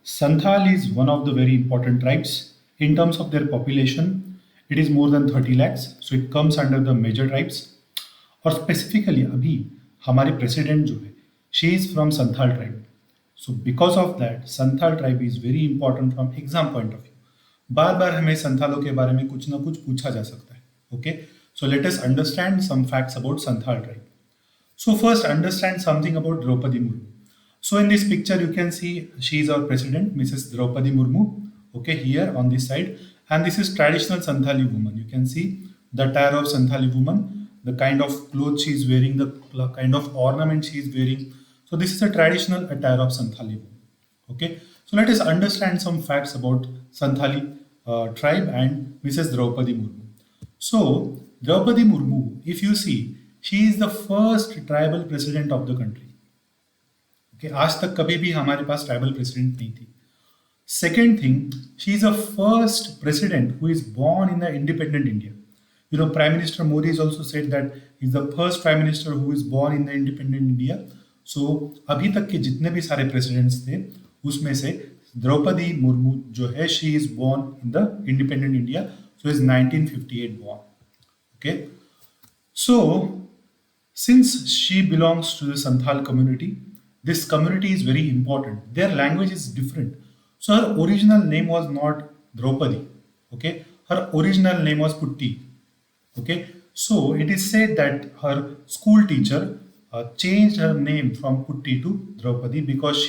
Santhal is one of the very important tribes. In terms of their population, it is more than 30 lakhs, so it comes under the major tribes. और specifically अभी हमारे president जो है she is from Santhal tribe. So because of that Santhal tribe is very important from exam point of view. बार बार हमें संथालों के बारे में कुछ ना कुछ पूछा जा सकता है. Okay, so let us understand some facts about Santhal tribe. So first understand something about Draupadi Murmu. So in this picture you can see she is our president, Mrs. Draupadi Murmu. Okay, here on this side, and this is traditional Santhali woman. You can see the attire of Santhali woman, the kind of clothes she is wearing, the kind of ornament she is wearing. So this is a traditional attire of Santhali woman. Okay, so let us understand some facts about Santhali tribe and Mrs. Draupadi Murmu. So Draupadi Murmu, if you see, she is the first tribal president of the country. Okay, आज तक कभी भी हमारे पास tribal president नहीं थी. Second thing, she is the first president who is born in the independent India. You know, Prime Minister Modi has also said that he is the first Prime Minister who is born in the independent India. So अभी तक के जितने भी सारे presidents थे उसमें से द्रौपदी मुर्मू जो है she is born in the independent India. So is 1958 born. Okay, so since she belongs to the Santhal community, this community is very important. Their language is different. So her original name was not Draupadi. Okay, her original name was Putti. Okay, so it is said that her school teacher changed her name from Putti to Draupadi because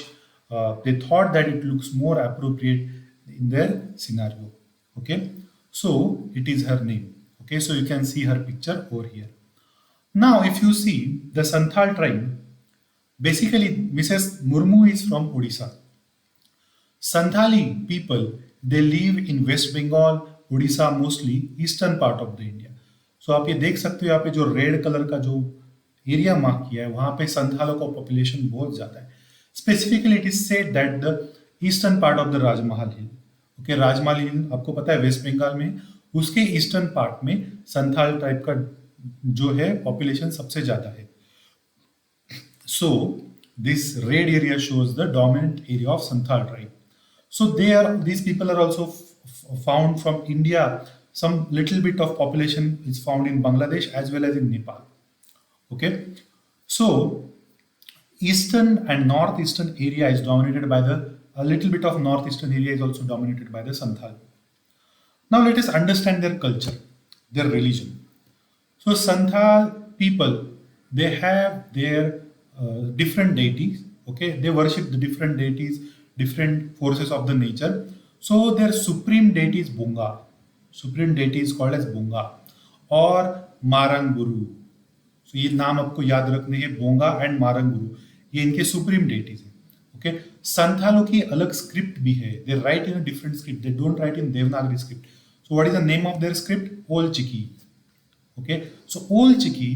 they thought that it looks more appropriate in their scenario. Okay, so it is her name. Okay, so you can see her picture over here. Now, if you see the Santhal tribe, basically Mrs. Murmu is from Odisha. Santhali people, they live in West Bengal, Odisha, mostly eastern part of the India. So आप ये देख सकते हो यहाँ पे जो red colour का जो एरिया मार्क किया है वहाँ पे संथालों का पॉपुलेशन बहुत ज़्यादा है. Specifically it is said that the eastern part of the Rajmahal hill. Okay, राजमहल हिल आपको पता है वेस्ट बंगाल में, उसके ईस्टर्न पार्ट में संथाल टाइप का जो है पॉपुलेशन सबसे ज्यादा है. So this red area shows the dominant area of Santhal tribe. So these people are also found from India. Some little bit of population is found in Bangladesh as well as in Nepal. Okay, so eastern and northeastern area is dominated by a little bit of northeastern area is also dominated by the Santhal. Now let us understand their culture, their religion. So Santhal people, they have their different deities. Okay, they worship the different deities, different forces of the nature. So their supreme deity is Bunga. Supreme deity is called as Bunga or Maranguru. So ये नाम आपको याद रखने हैं, बोंगा and Maranguru, ये इनके supreme deities हैं. Okay, संथालों की अलग स्क्रिप्ट भी है. They write in a different script, they don't write in Devanagari script. So what is the name of their script? Ol Chiki. Okay, so Ol Chiki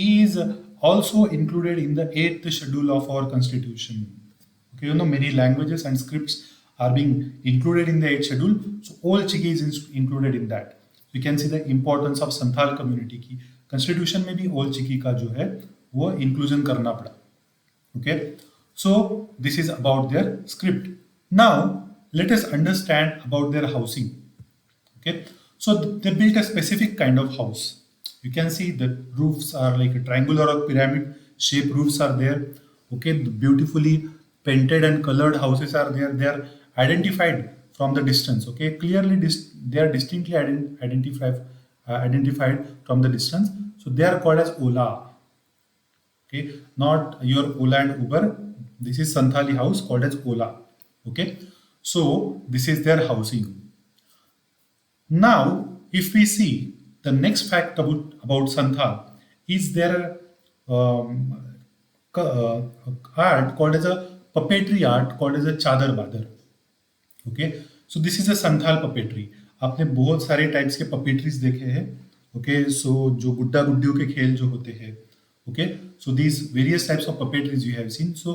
is also included in the 8th schedule of our constitution. Okay, you know many languages and scripts are being included in the 8th schedule. So Ol Chiki is included in that. You can see the importance of Santhal community की constitution में भी Ol Chiki का जो है वो inclusion करना पड़ा. Okay, so this is about their script. Now let us understand about their housing. Okay, so they built a specific kind of house. You can see the roofs are like a triangular or pyramid shape roofs are there. Okay, the beautifully painted and colored houses are there. They are identified from the distance. Okay, clearly they are distinctly identified from the distance. So they are called as Ola. Okay, not your Ola and Uber. This is Santhali house called as Ola. Okay, so this is their housing. Now, if we see the next fact about Santhal is their art called as a puppetry art called as a Chadar Badar. Okay, so this is a Santhal puppetry. आपने बहुत सारे types के पपेट्रीज देखे हैं. Okay, सो जो गुड्डा गुड्डियों के खेल जो होते हैं. Okay, so these various types of puppetries you have seen. So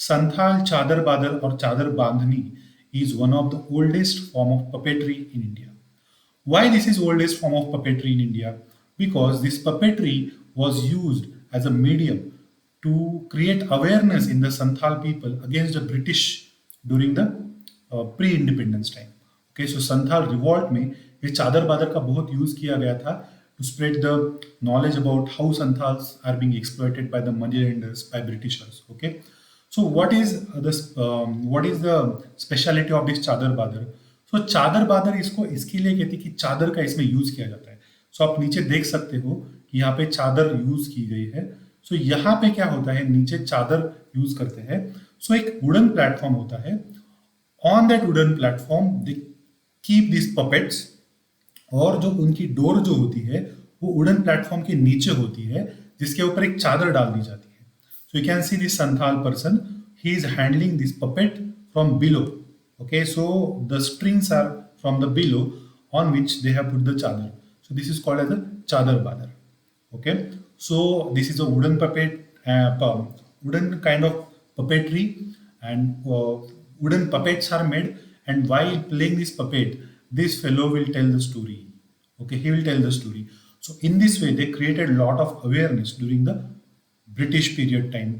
Santhal Chadar Badar और Chadar Bandhani is one of the oldest form of puppetry in India. Why this is oldest form of puppetry in India? Because this puppetry was used as a medium to create awareness in the Santhal people against the British during the pre independence time. Okay, so Santhal revolt में ये चादर बादर का बहुत use किया गया था to spread the knowledge about how Santhals are being exploited by the money lenders, by Britishers. Okay, so what is the speciality of this चादर बादर? So चादर बादर इसको इसके लिए कहती कि चादर का इसमें यूज किया जाता है. So आप नीचे देख सकते हो कि यहाँ पे चादर यूज की गई है. So यहाँ पे क्या होता है, नीचे चादर यूज करते हैं. So एक वुडन प्लेटफॉर्म होता है. On that wooden platform they keep these puppets, और जो उनकी डोर जो होती है वो वुडन प्लेटफॉर्म के नीचे होती है, जिसके ऊपर एक चादर डाल दी जाती है. So you can see this Santhal person, he is handling this puppet from below. Okay, so the strings are from the below on which they have put the chadar. So this is called as a chadar badar. Okay, so this is a wooden puppet, wooden kind of puppetry, and wooden puppets are made. And while playing this puppet, this fellow will tell the story. Okay, he will tell the story. So in this way, they created a lot of awareness during the British period time,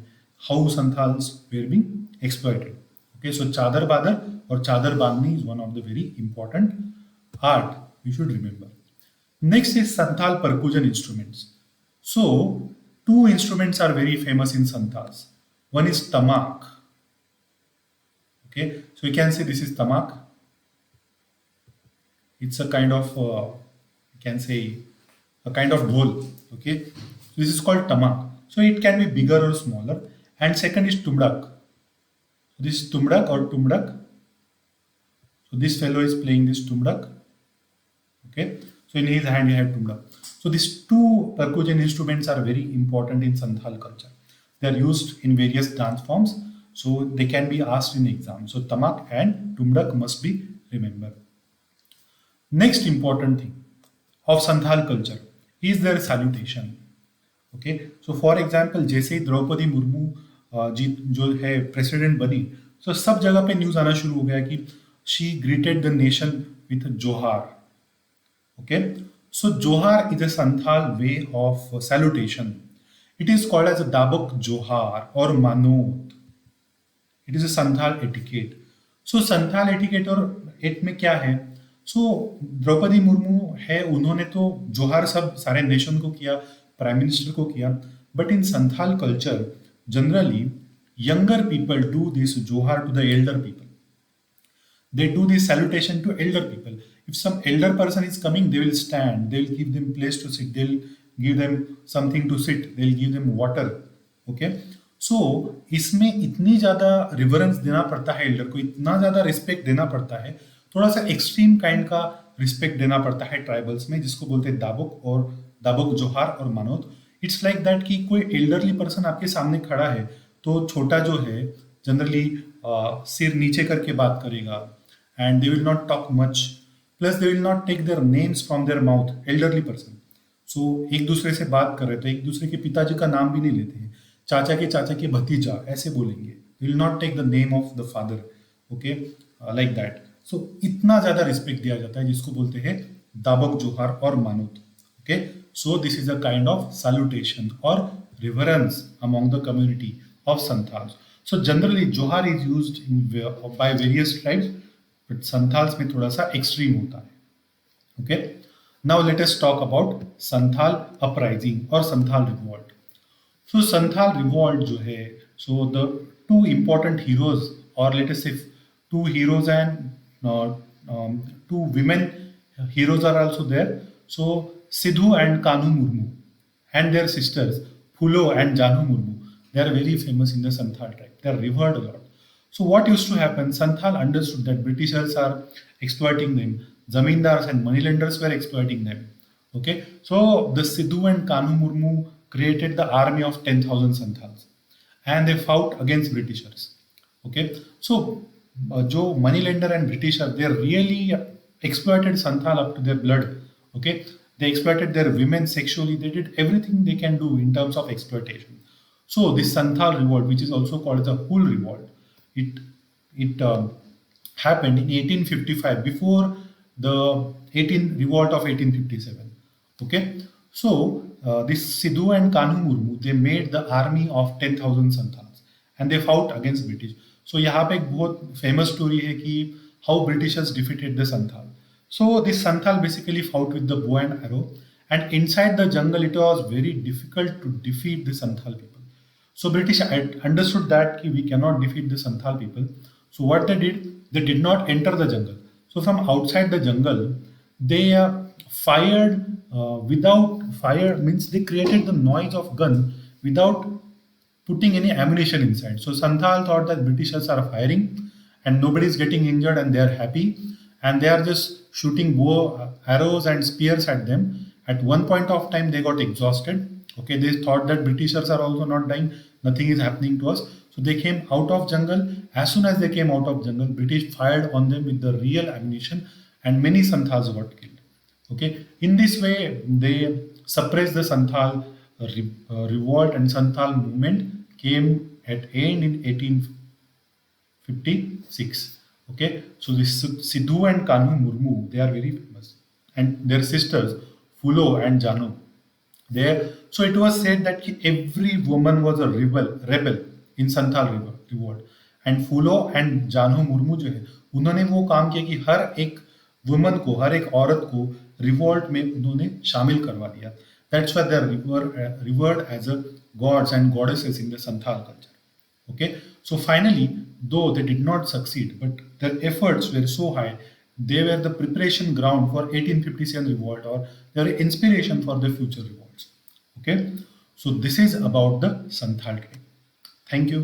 how Santhals were being exploited. Okay, so Chadar Badar or Chadar Bandhni is one of the very important art we should remember. Next is Santhal percussion instruments. So two instruments are very famous in Santhals. One is tamak. Okay, so you can see this is tamak. It's a kind of you can say a kind of dhol. Okay, this is called tamak. So it can be bigger or smaller. And second is tumdak. So this is tumdak or tumdak. So this fellow is playing this tumdak. Okay, so in his hand he had tumdak. So these two percussion instruments are very important in Santhal culture. They are used in various dance forms, so they can be asked in exam. So tamak and tumdak must be remembered. Next important thing of Santhal culture is their salutation. Okay, so for example जैसे ही द्रौपदी मुर्मू जी जो है president बनी, सो सब जगह पे news आना शुरू हो गया कि she greeted the nation with Johar. Okay, so Johar is a Santhal way of salutation. It is called as a Dabak Johar और Manot. It is a Santhal etiquette. So Santhal etiquette और एट में क्या है, सो द्रौपदी मुर्मू है, उन्होंने तो जोहार सब सारे नेशन को किया, प्राइम मिनिस्टर को किया. But in Santhal culture generally younger people do this Johar to the elder people. They do this salutation to elder people. If some elder person is coming, they will stand, they will give them place to sit, they will give them something to sit, they will give them water. Okay, so इसमें इतनी ज़्यादा reverence देना पड़ता है Elder को, इतना ज़्यादा respect देना पड़ता है, थोड़ा सा एक्सट्रीम काइंड का रिस्पेक्ट देना पड़ता है ट्राइबल्स में, जिसको बोलते हैं दाबुक और दाबुक जोहार और मानोत. इट्स लाइक दैट कि कोई एल्डरली पर्सन आपके सामने खड़ा है तो छोटा जो है जनरली सिर नीचे करके बात करेगा, and they will not talk much, plus they will not take their names from their mouth, elderly person. So एक दूसरे से बात कर रहे तो एक दूसरे के पिताजी का नाम भी नहीं लेते हैं, चाचा के भतीजा ऐसे बोलेंगे. They will not take the name of the father. Okay, like that. So इतना ज़्यादा रिस्पेक्ट दिया जाता है, जिसको बोलते हैं दाबक जोहार और मानोत. Okay, so this is a kind of salutation or reverence among the community of Santhals. So generally जोहार is used in by various tribes, but Santhals में थोड़ा सा एक्सट्रीम होता है. Okay, now let us talk about Santhal uprising और Santhal revolt. So Santhal revolt जो है, so the two important heroes और let us say two heroes and two women heroes are also there. So Sidhu and Kanhu Murmu and their sisters Phulo and Janu Murmu, they are very famous in the Santhal tribe. They are revered a lot. So what used to happen, Santhal understood that Britishers are exploiting them, Zamindars and moneylenders were exploiting them. Okay, so the Sidhu and Kanu Murmu created the army of 10,000 Santhals and they fought against Britishers. Okay, so जो moneylender and Britisher, they really exploited Santhal up to their blood. Okay, they exploited their women sexually, they did everything they can do in terms of exploitation. So this Santhal revolt, which is also called the Hul revolt, it happened in 1855 before the 18 revolt of 1857. Okay, so this Sidhu and Kanu Murmu, they made the army of 10,000 Santhals and they fought against British. So यहाँ पे एक बहुत famous story है कि how Britishers defeated the Santhal. So this Santhal basically fought with the bow and arrow, and inside the jungle it was very difficult to defeat the Santhal people. So British understood that we cannot defeat the Santhal people. So what they did not enter the jungle. So from outside the jungle, they fired without fire means they created the noise of gun without putting any ammunition inside. So Santhal thought that Britishers are firing and nobody is getting injured and they are happy and they are just shooting bow, arrows and spears at them. At one point of time, they got exhausted. Okay, they thought that Britishers are also not dying, nothing is happening to us. So they came out of jungle. As soon as they came out of jungle, British fired on them with the real ammunition and many Santhals got killed. Okay, in this way, they suppressed the Santhal revolt and Santhal movement came at end in 1856. Okay, so this Sidhu and Kanhu Murmu, they are very famous, and their sisters Fulo and Jano. There, so it was said that every woman was a rebel in Santhal revolt and फूलो and जानू मुर्मू जो है उन्होंने वो काम किया कि हर एक वुमन को हर एक औरत को रिवॉल्ट में उन्होंने शामिल करवा दिया. That's why they are revered as a gods and goddesses in the Santhal culture. Okay, so finally, though they did not succeed, but their efforts were so high, they were the preparation ground for 1857 revolt, or they were inspiration for the future revolts. Okay, so this is about the Santhal tribe. Thank you.